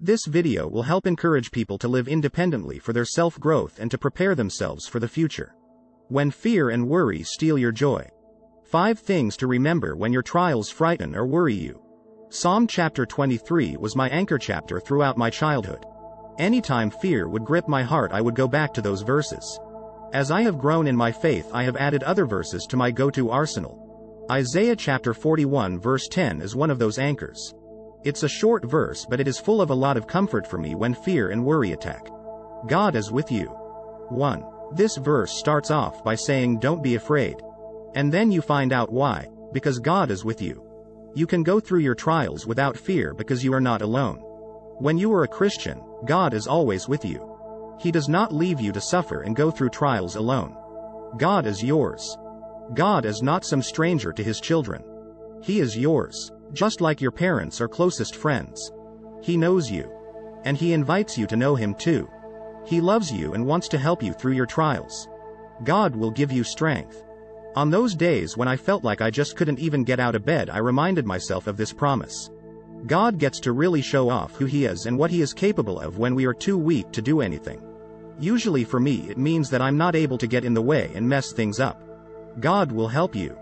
This video will help encourage people to live independently for their self-growth and to prepare themselves for the future. When fear and worry steal your joy. 5 things to remember when your trials frighten or worry you. Psalm chapter 23 was my anchor chapter throughout my childhood. Anytime fear would grip my heart, I would go back to those verses. As I have grown in my faith, I have added other verses to my go-to arsenal. Isaiah chapter 41 verse 10 is one of those anchors. It's a short verse, but it is full of a lot of comfort for me when fear and worry attack. God is with you. 1. This verse starts off by saying, "Don't be afraid." And then you find out why, because God is with you. You can go through your trials without fear because you are not alone. When you are a Christian, God is always with you. He does not leave you to suffer and go through trials alone. God is yours. God is not some stranger to his children. He is yours, just like your parents or closest friends. He knows you. And he invites you to know him too. He loves you and wants to help you through your trials. God will give you strength. On those days when I felt like I just couldn't even get out of bed, I reminded myself of this promise. God gets to really show off who he is and what he is capable of when we are too weak to do anything. Usually for me it means that I'm not able to get in the way and mess things up. God will help you.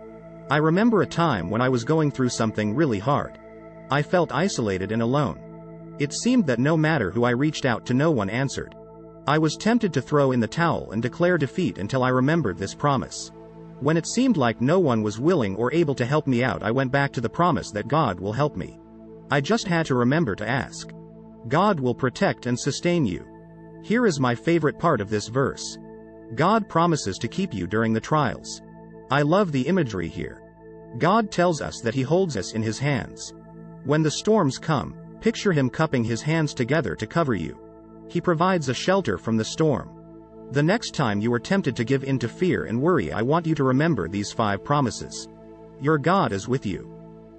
I remember a time when I was going through something really hard. I felt isolated and alone. It seemed that no matter who I reached out to, no one answered. I was tempted to throw in the towel and declare defeat until I remembered this promise. When it seemed like no one was willing or able to help me out, I went back to the promise that God will help me. I just had to remember to ask. God will protect and sustain you. Here is my favorite part of this verse. God promises to keep you during the trials. I love the imagery here. God tells us that he holds us in his hands. When the storms come, picture him cupping his hands together to cover you. He provides a shelter from the storm. The next time you are tempted to give in to fear and worry, I want you to remember these 5 promises. Your God is with you.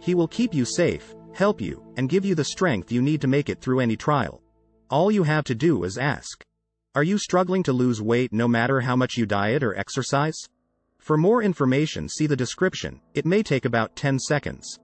He will keep you safe, help you, and give you the strength you need to make it through any trial. All you have to do is ask. Are you struggling to lose weight no matter how much you diet or exercise? For more information, see the description. It may take about 10 seconds.